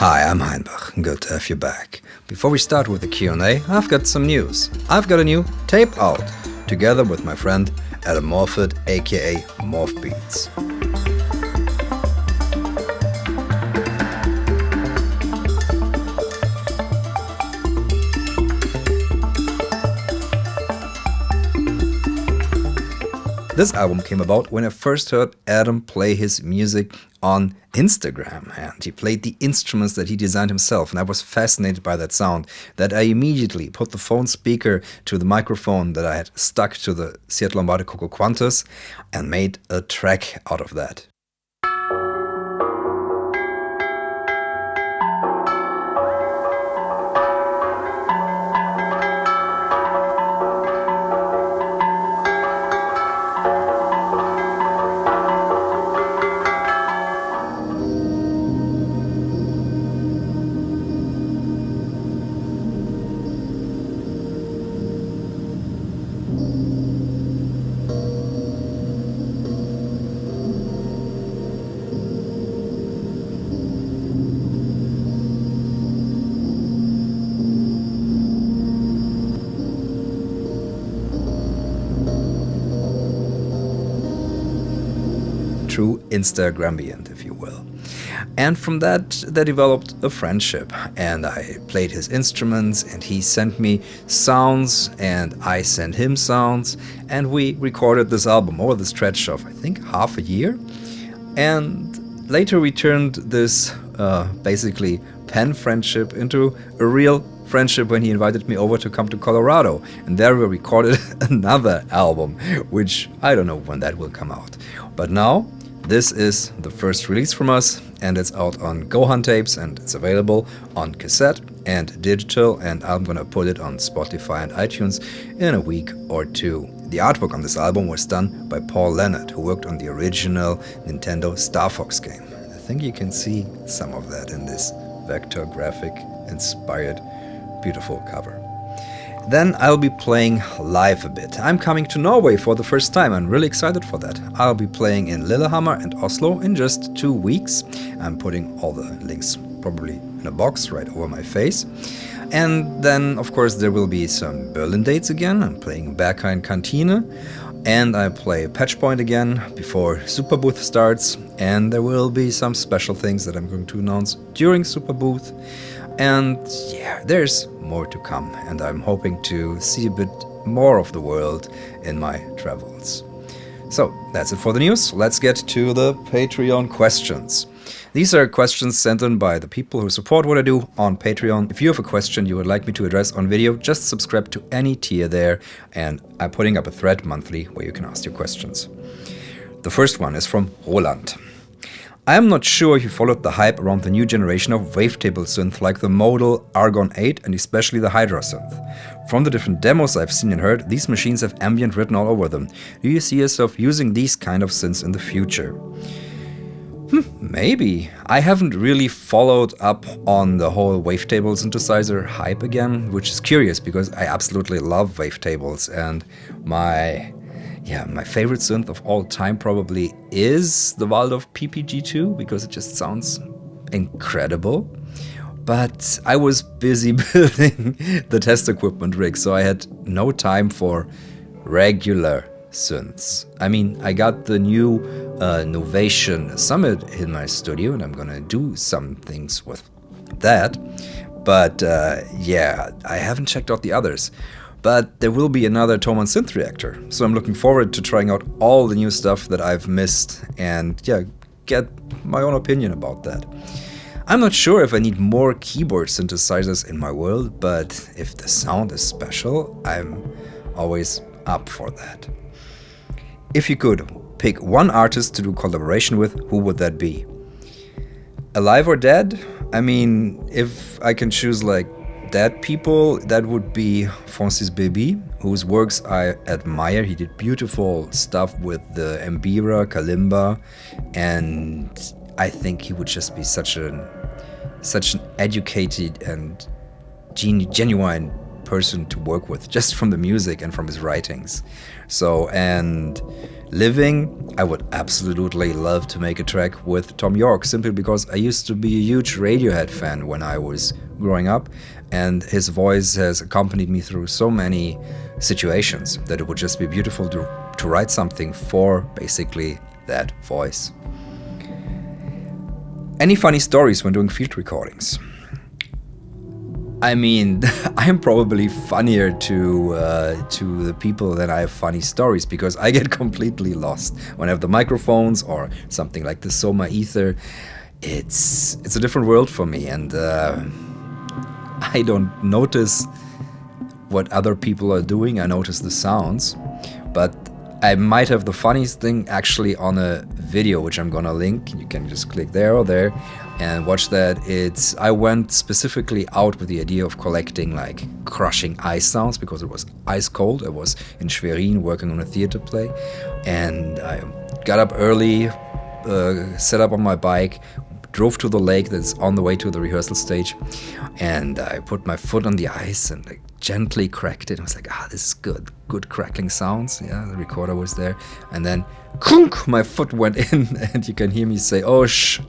Hi, I'm Heinbach. Good to have you back. Before we start with the Q&A, I've got some news. I've got a new tape out, together with my friend Adam Morford, aka Morph Beats. This album came about when I first heard Adam play his music on Instagram, and he played the instruments that he designed himself, and I was fascinated by that sound that I immediately put the phone speaker to the microphone that I had stuck to the Ciat Lonbarde Tocante and made a track out of that. True Instagrambient, if you will. And from that, there developed a friendship, and I played his instruments, and he sent me sounds, and I sent him sounds, and we recorded this album over the stretch of, I think, half a year. And later we turned this basically pen friendship into a real friendship when he invited me over to come to Colorado, and there we recorded another album, which I don't know when that will come out. But now, this is the first release from us, and it's out on Gohan tapes, and it's available on cassette and digital, and I'm gonna put it on Spotify and iTunes in a week or two. The artwork on this album was done by Paul Leonard, who worked on the original Nintendo Star Fox game. I think you can see some of that in this vector graphic inspired beautiful cover. Then I'll be playing live a bit. I'm coming to Norway for the first time. I'm really excited for that. I'll be playing in Lillehammer and Oslo in just 2 weeks. I'm putting all the links probably in a box right over my face. And then, of course, there will be some Berlin dates again. I'm playing Berghain Kantine. And I play Patchpoint again before Superbooth starts. And there will be some special things that I'm going to announce during Superbooth. And yeah, there's more to come, and I'm hoping to see a bit more of the world in my travels. So that's it for the news. Let's get to the Patreon questions. These are questions sent in by the people who support what I do on Patreon. If you have a question you would like me to address on video, just subscribe to any tier there, and I'm putting up a thread monthly where you can ask your questions. The first one is from Roland. I am not sure if you followed the hype around the new generation of wavetable synth like the Modal Argon 8 and especially the Hydra synth. From the different demos I've seen and heard, these machines have ambient written all over them. Do you see yourself using these kind of synths in the future? Maybe. I haven't really followed up on the whole wavetable synthesizer hype again, which is curious because I absolutely love wavetables, and my favorite synth of all time probably is the Waldorf PPG2 because it just sounds incredible. But I was busy building the test equipment rig, so I had no time for regular synths. I mean, I got the new Novation Summit in my studio, and I'm gonna do some things with that. But I haven't checked out the others. But there will be another Thomann Synth Reactor, so I'm looking forward to trying out all the new stuff that I've missed and get my own opinion about that. I'm not sure if I need more keyboard synthesizers in my world, but if the sound is special, I'm always up for that. If you could pick one artist to do collaboration with, who would that be? Alive or dead? I mean, if I can choose like dead people, that would be Francis Bébé, whose works I admire. He did beautiful stuff with the Mbira, Kalimba, and I think he would just be such an educated and genuine person to work with, just from the music and from his writings. So, and living, I would absolutely love to make a track with Tom York, simply because I used to be a huge Radiohead fan when I was growing up, and his voice has accompanied me through so many situations that it would just be beautiful to write something for basically that voice. Any funny stories when doing field recordings? I mean, I'm probably funnier to the people than I have funny stories, because I get completely lost when I have the microphones or something like the Soma Ether. It's a different world for me, and I don't notice what other people are doing. I notice the sounds, but I might have the funniest thing actually on a video, which I'm gonna link. You can just click there or there and watch that. I went specifically out with the idea of collecting like crushing ice sounds, because it was ice cold. I was in Schwerin working on a theater play, and I got up early, set up on my bike, drove to the lake that's on the way to the rehearsal stage, and I put my foot on the ice and like gently cracked it. I was like, this is good crackling sounds. Yeah, the recorder was there, and then clunk, my foot went in, and you can hear me say, oh shh,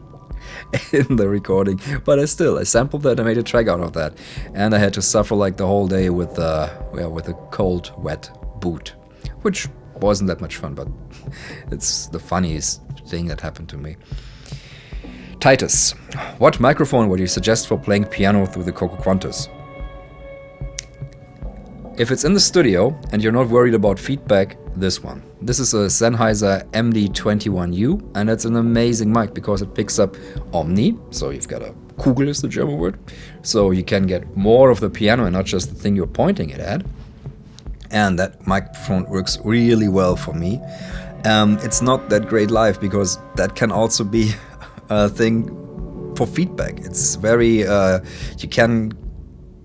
in the recording. But I sampled that, I made a track out of that, and I had to suffer like the whole day with a cold, wet boot, which wasn't that much fun, but it's the funniest thing that happened to me. Titus, what microphone would you suggest for playing piano through the Coco Quantus? If it's in the studio and you're not worried about feedback, this one. This is a Sennheiser MD21U, and it's an amazing mic because it picks up omni, so you've got a Kugel is the German word, so you can get more of the piano and not just the thing you're pointing it at. And that microphone works really well for me. It's not that great live, because that can also be a thing for feedback. It's very, you can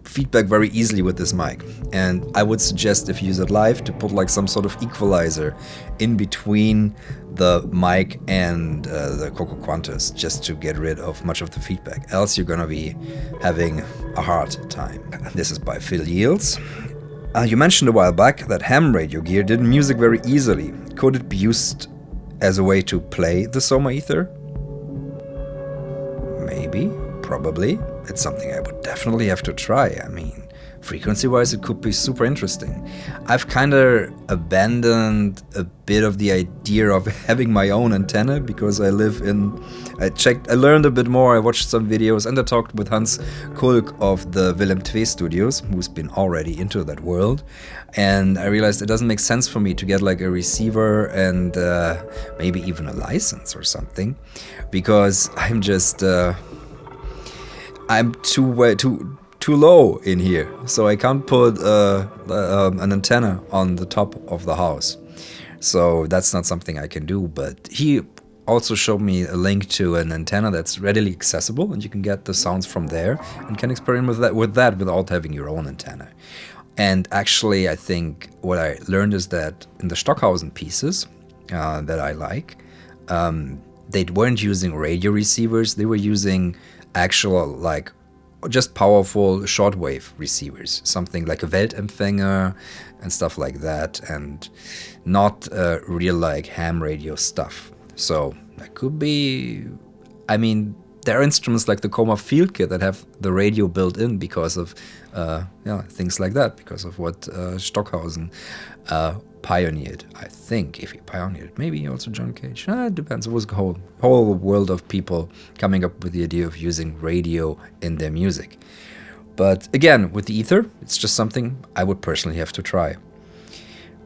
feedback very easily with this mic, and I would suggest, if you use it live, to put like some sort of equalizer in between the mic and the Coco Quantus, just to get rid of much of the feedback, else you're gonna be having a hard time. This is by Phil Yields. You mentioned a while back that ham radio gear did music very easily. Could it be used as a way to play the Soma Ether? Maybe, probably. It's something I would definitely have to try. I mean, frequency-wise, it could be super interesting. I've kind of abandoned a bit of the idea of having my own antenna, because I learned a bit more, I watched some videos, and I talked with Hans Kulk of the Willem II Studios, who's been already into that world, and I realized it doesn't make sense for me to get like a receiver and maybe even a license or something, because I'm just I'm too low in here, so I can't put an antenna on the top of the house. So that's not something I can do. But he also showed me a link to an antenna that's readily accessible, and you can get the sounds from there and can experiment with that without having your own antenna. And actually, I think what I learned is that in the Stockhausen pieces that I like, they weren't using radio receivers. They were using actual, like, just powerful shortwave receivers, something like a Weltempfänger and stuff like that, and not real like ham radio stuff. So that could be, I mean, there are instruments like the Coma Field Kit that have the radio built in because of things like that, because of what Stockhausen pioneered. I think if he pioneered it, maybe also John Cage. It depends. It was a whole world of people coming up with the idea of using radio in their music. But again, with the ether, it's just something I would personally have to try.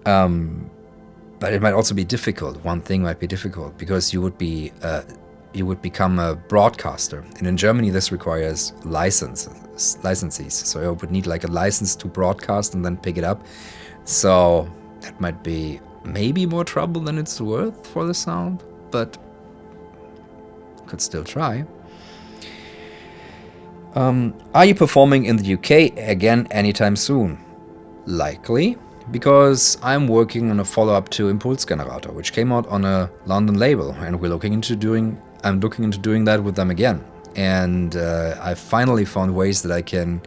But it might also be difficult. One thing might be difficult because you would become a broadcaster, and in Germany this requires licenses. So I would need like a license to broadcast and then pick it up. So that might be maybe more trouble than it's worth for the sound, but could still try. Are you performing in the UK again anytime soon? Likely, because I'm working on a follow-up to Impulsgenerator, which came out on a London label, and I'm looking into doing that with them again. And I finally found ways that I can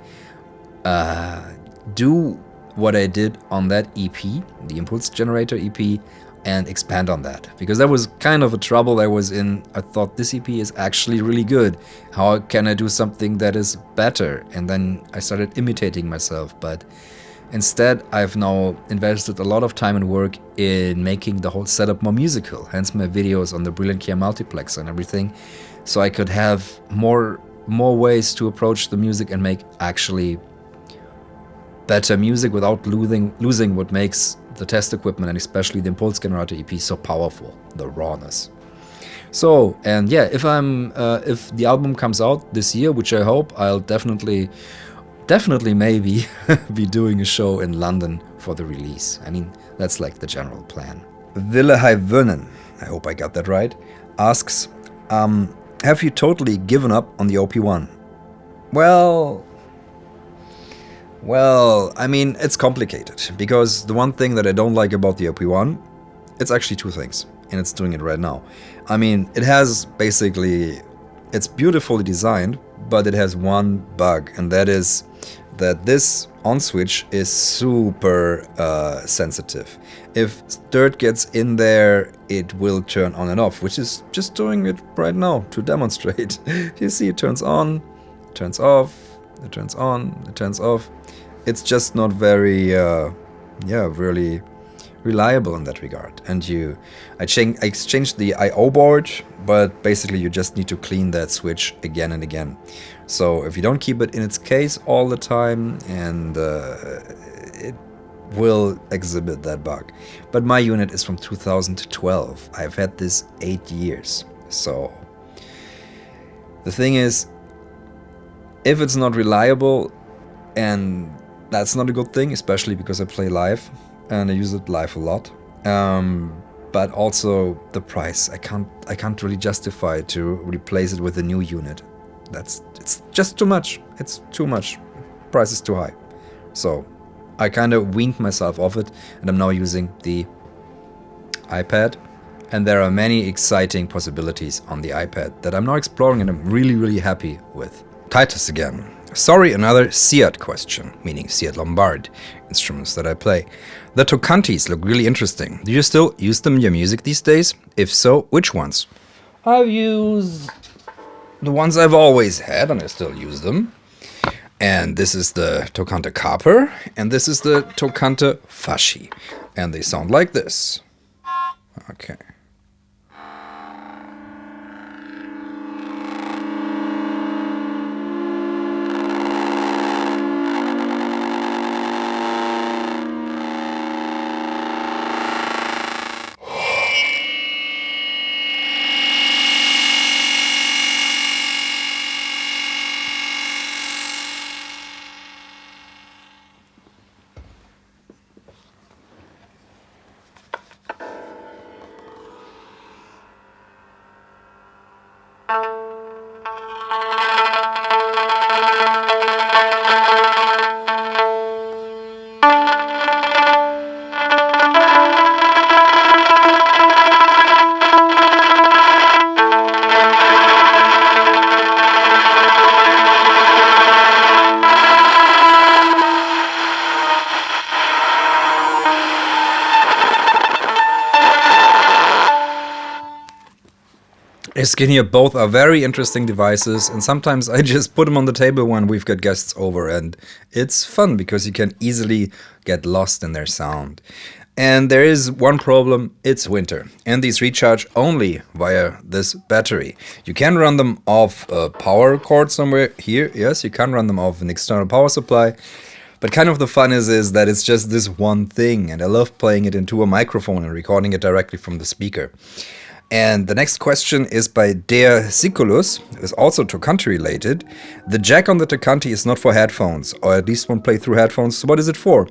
do what I did on that EP, the Impulse Generator EP, and expand on that. Because that was kind of a trouble I was in. I thought this EP is actually really good. How can I do something that is better? And then I started imitating myself. But instead, I've now invested a lot of time and work in making the whole setup more musical. Hence my videos on the Brilliant Key Multiplexer and everything. So I could have more ways to approach the music and make actually better music without losing what makes the test equipment and especially the Impulse Generator EP so powerful, the rawness. So, and yeah, if the album comes out this year, which I hope, I'll definitely maybe be doing a show in London for the release. I mean, that's like the general plan. Ville Heivönen, I hope I got that right, asks, have you totally given up on the OP-1? Well, I mean, it's complicated, because the one thing that I don't like about the OP-1, it's actually two things, and it's doing it right now. I mean, it has basically, it's beautifully designed, but it has one bug, and that is that this on switch is super sensitive. If dirt gets in there, it will turn on and off, which is just doing it right now to demonstrate. You see, it turns on, turns off, it turns on, it turns off. It's just not very, really reliable in that regard. And I exchanged the I/O board, but basically you just need to clean that switch again and again. So if you don't keep it in its case all the time, and it will exhibit that bug. But my unit is from 2012. I've had this 8 years. So the thing is, if it's not reliable, and that's not a good thing, especially because I play live and I use it live a lot. But also the price, I can't really justify to replace it with a new unit. It's just too much. It's too much. Price is too high. So I kind of weaned myself off it, and I'm now using the iPad. And there are many exciting possibilities on the iPad that I'm now exploring, and I'm really, really happy with. Titus again. Sorry, another Ciat question, meaning Ciat Lonbarde instruments that I play. The Tocantes look really interesting. Do you still use them in your music these days? If so, which ones? I've used the ones I've always had, and I still use them. And this is the Tocante Copper, and this is the Tocante Fasci. And they sound like this. Okay. Skin here, both are very interesting devices, and sometimes I just put them on the table when we've got guests over, and it's fun because you can easily get lost in their sound. And there is one problem, it's winter, and these recharge only via this battery. You can run them off a power cord somewhere here, yes, you can run them off an external power supply, but kind of the fun is that it's just this one thing, and I love playing it into a microphone and recording it directly from the speaker. And the next question is by Der Siculus, is also Tocante related. The jack on the Tocante is not for headphones, or at least won't play through headphones, so what is it for?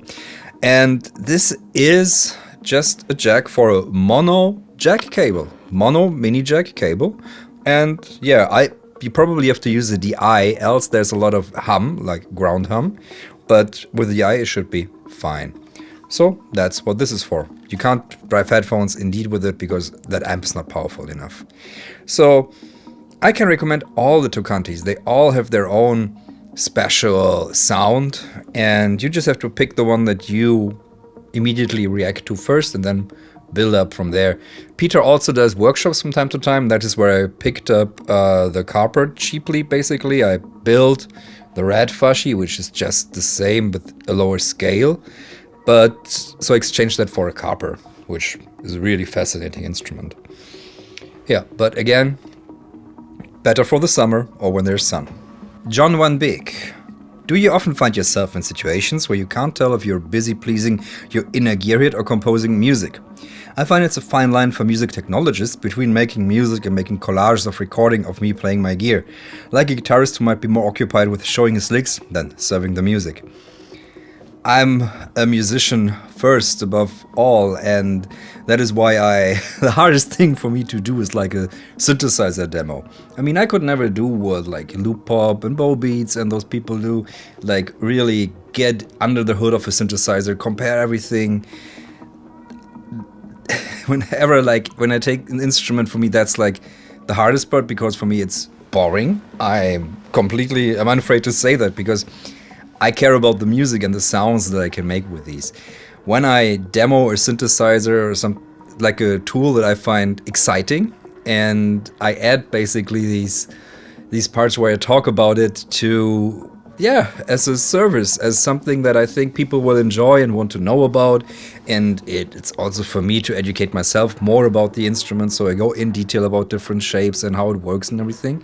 And this is just a jack for a mono jack cable, mono mini jack cable. And yeah, you probably have to use a DI, else there's a lot of hum, like ground hum, but with the DI it should be fine. So that's what this is for. You can't drive headphones indeed with it because that amp is not powerful enough. So I can recommend all the Tocantes. They all have their own special sound, and you just have to pick the one that you immediately react to first and then build up from there. Peter also does workshops from time to time. That is where I picked up the carpet cheaply, basically. I built the Red Fushy, which is just the same but a lower scale. But so I exchanged that for a Carper, which is a really fascinating instrument. Yeah, but again, better for the summer or when there's sun. John Van Beek. Do you often find yourself in situations where you can't tell if you're busy pleasing your inner gearhead or composing music? I find it's a fine line for music technologists between making music and making collages of recording of me playing my gear, like a guitarist who might be more occupied with showing his licks than serving the music. I'm a musician first above all, and that is why the hardest thing for me to do is like a synthesizer demo. I mean, I could never do what like Loop Pop and Bow Beats and those people do, like really get under the hood of a synthesizer, compare everything. When I take an instrument, for me that's like the hardest part, because for me it's boring. I'm unafraid to say that, because I care about the music and the sounds that I can make with these. When I demo a synthesizer or some like a tool that I find exciting, and I add basically these parts where I talk about it to, as a service, as something that I think people will enjoy and want to know about. And it's also for me to educate myself more about the instrument, so I go in detail about different shapes and how it works and everything.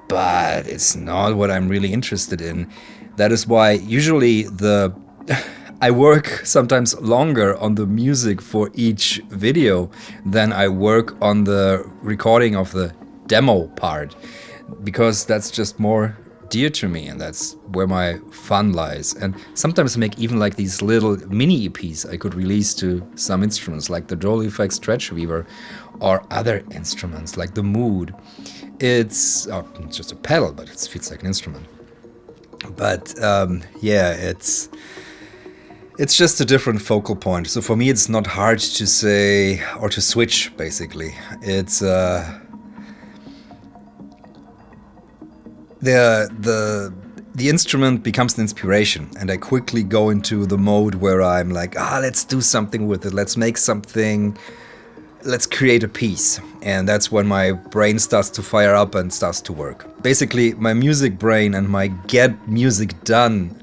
But it's not what I'm really interested in. That is why usually I work sometimes longer on the music for each video than I work on the recording of the demo part, because that's just more dear to me, and that's where my fun lies. And sometimes I make even like these little mini EPs I could release to some instruments, like the Joel Effect Stretch Weaver, or other instruments like the Mood. It's just a pedal, but it feels like an instrument. But it's just a different focal point. So for me, it's not hard to say or to switch. Basically, it's the instrument becomes an inspiration, and I quickly go into the mode where I'm like, let's do something with it. Let's make something. Let's create a piece. And that's when my brain starts to fire up and starts to work. Basically, my music brain and my get music done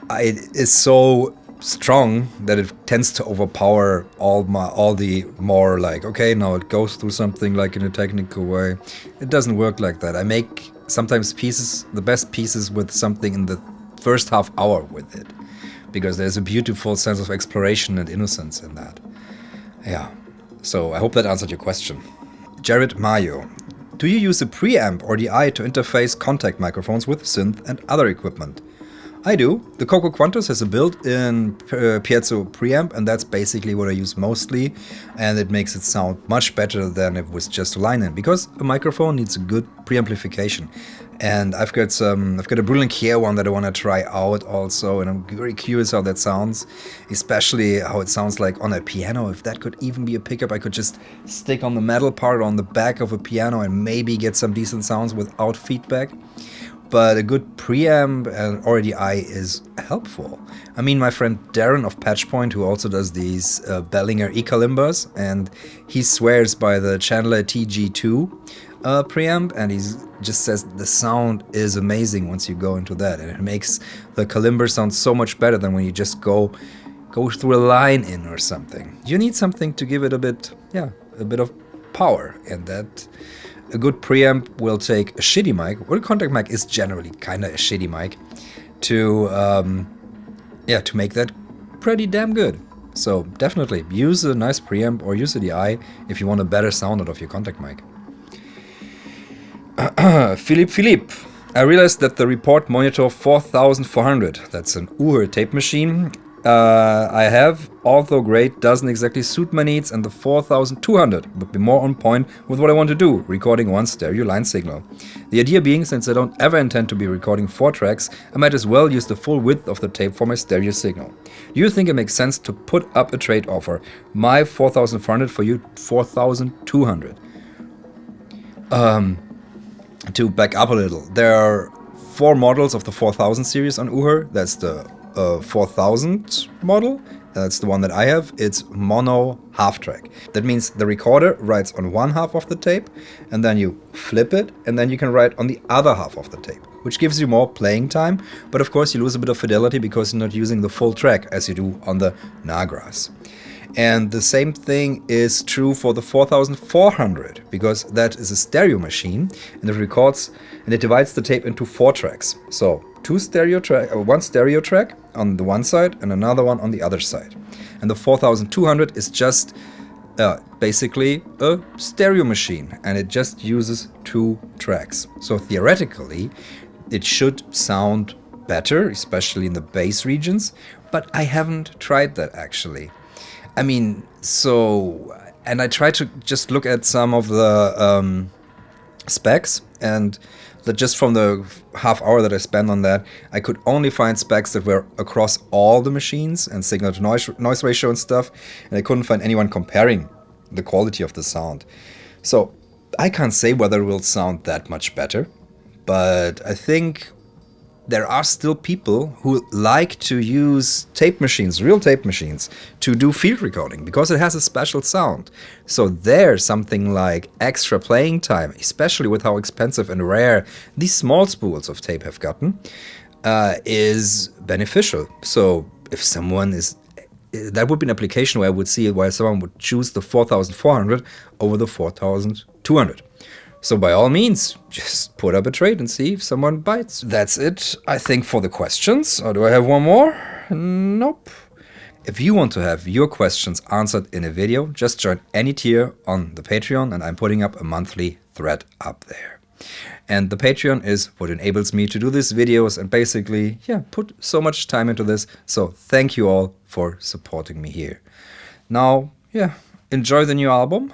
is so strong that it tends to overpower all the more like, okay, now it goes through something like in a technical way. It doesn't work like that. I make sometimes the best pieces with something in the first half hour with it, because there's a beautiful sense of exploration and innocence in that. Yeah, so I hope that answered your question. Jared Mayo. Do you use a preamp or DI to interface contact microphones with synth and other equipment? I do. The Coco Quantus has a built-in piezo preamp, and that's basically what I use mostly, and it makes it sound much better than if it was just a line-in, because a microphone needs a good preamplification. And I've got a Brilliant Care one that I want to try out also, and I'm very curious how that sounds, especially how it sounds like on a piano. If that could even be a pickup, I could just stick on the metal part on the back of a piano and maybe get some decent sounds without feedback. But a good preamp and or DI is helpful. I mean, my friend Darren of Patchpoint, who also does these Bellinger Ecalimbers, and he swears by the Chandler TG2 preamp, and he just says the sound is amazing once you go into that, and it makes the Kalimber sound so much better than when you just go through a line in or something. You need something to give it a bit of power, and that a good preamp will take a shitty mic. Well, a contact mic is generally kind of a shitty mic to make that pretty damn good. So definitely use a nice preamp or use a DI if you want a better sound out of your contact mic. Philippe, I realized that the Report Monitor 4400, that's an Uher tape machine, I have, although great, doesn't exactly suit my needs, and the 4200 would be more on point with what I want to do, recording one stereo line signal. The idea being, since I don't ever intend to be recording 4 tracks, I might as well use the full width of the tape for my stereo signal. Do you think it makes sense to put up a trade offer? My 4400 for you 4200. to back up a little, there are 4 models of the 4000 series on Uher. That's the 4000 model. That's the one that I have. It's mono half track. That means the recorder writes on one half of the tape, and then you flip it, and then you can write on the other half of the tape, which gives you more playing time. But of course, you lose a bit of fidelity because you're not using the full track as you do on the Nagras. And the same thing is true for the 4400, because that is a stereo machine, and it records and it divides the tape into 4 tracks. So one stereo track on the one side and another one on the other side. And the 4200 is just basically a stereo machine, and it just uses 2 tracks. So theoretically, it should sound better, especially in the bass regions, but I haven't tried that actually. I mean, and I tried to just look at some of the specs, and just from the half hour that I spent on that, I could only find specs that were across all the machines and signal to noise ratio and stuff, and I couldn't find anyone comparing the quality of the sound. So I can't say whether it will sound that much better, but I think there are still people who like to use tape machines, real tape machines, to do field recording because it has a special sound. So there's something like extra playing time, especially with how expensive and rare these small spools of tape have gotten, is beneficial. So if someone that would be an application where I would see why someone would choose the 4400 over the 4200. So by all means, just put up a trade and see if someone bites. That's it, I think, for the questions. Or do I have one more? Nope. If you want to have your questions answered in a video, just join any tier on the Patreon, and I'm putting up a monthly thread up there. And the Patreon is what enables me to do these videos and basically, put so much time into this. So thank you all for supporting me here. Now, enjoy the new album.